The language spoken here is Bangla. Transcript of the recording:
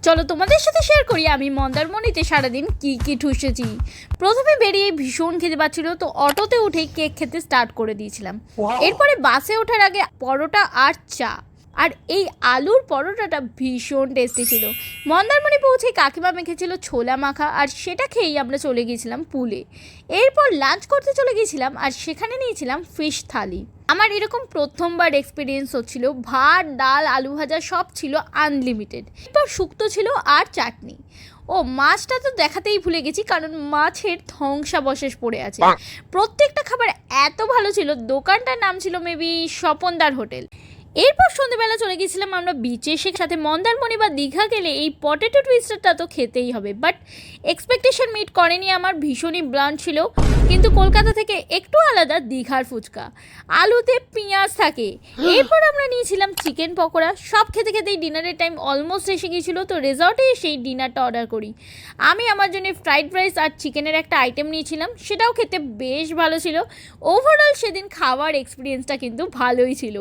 চলো তোমাদের সাথে শেয়ার করি আমি মন্দারমণিতে সারাদিন কী ঠুসেছি। প্রথমে বেরিয়ে ভীষণ খেতে পাচ্ছিল, তো অটোতে উঠেই কেক খেতে স্টার্ট করে দিয়েছিলাম। এরপরে বাসে ওঠার আগে পরোটা আর চা, আর এই আলুর পরোটাটা ভীষণ টেস্টি ছিল। মন্দারমণি পৌঁছে কাকিমা মেখেছিল ছোলা মাখা, আর সেটা খেয়েই আমরা চলে গিয়েছিলাম পুলে। এরপর লাঞ্চ করতে চলে গিয়েছিলাম, আর সেখানে নিয়েছিলাম ফিশ থালি। আমার এরকম প্রথমবার এক্সপিরিয়েন্স হচ্ছিল। ভাত, ডাল, আলু ভাজা সব ছিল আনলিমিটেড। এরপর শুক্তো ছিল আর চাটনি। ও মাছটা তো দেখাতেই ভুলে গেছি, কারণ মাছের ধ্বংসাবশেষ পড়ে আছে। প্রত্যেকটা খাবার এত ভালো ছিল। দোকানটার নাম ছিল মেবি স্বপনদার হোটেল। এরপর সন্ধ্যেবেলা চলে গেছিলাম আমরা বিচে। সাথে মন্দারমণি বা দীঘা গেলে এই পটেটো টুইস্টারটা তো খেতেই হবে, বাট এক্সপেকটেশন মিট করেনি আমার। ভীষণই ব্লান্ট ছিল, কিন্তু কলকাতা থেকে একটু আলাদা দীঘার ফুচকা। আলুতে পেঁয়াজ থাকে। এরপর আমরা নিয়েছিলাম চিকেন পকোড়া। সব খেতে খেতেই ডিনারের টাইম অলমোস্ট এসে গিয়েছিলো, তো রিসর্টে এসেই ডিনারটা অর্ডার করি। আমি আমার জন্য ফ্রাইড রাইস আর চিকেনের একটা আইটেম নিয়েছিলাম, সেটাও খেতে বেশ ভালো ছিল। ওভারঅল সেদিন খাওয়ার এক্সপিরিয়েন্সটা কিন্তু ভালোই ছিল।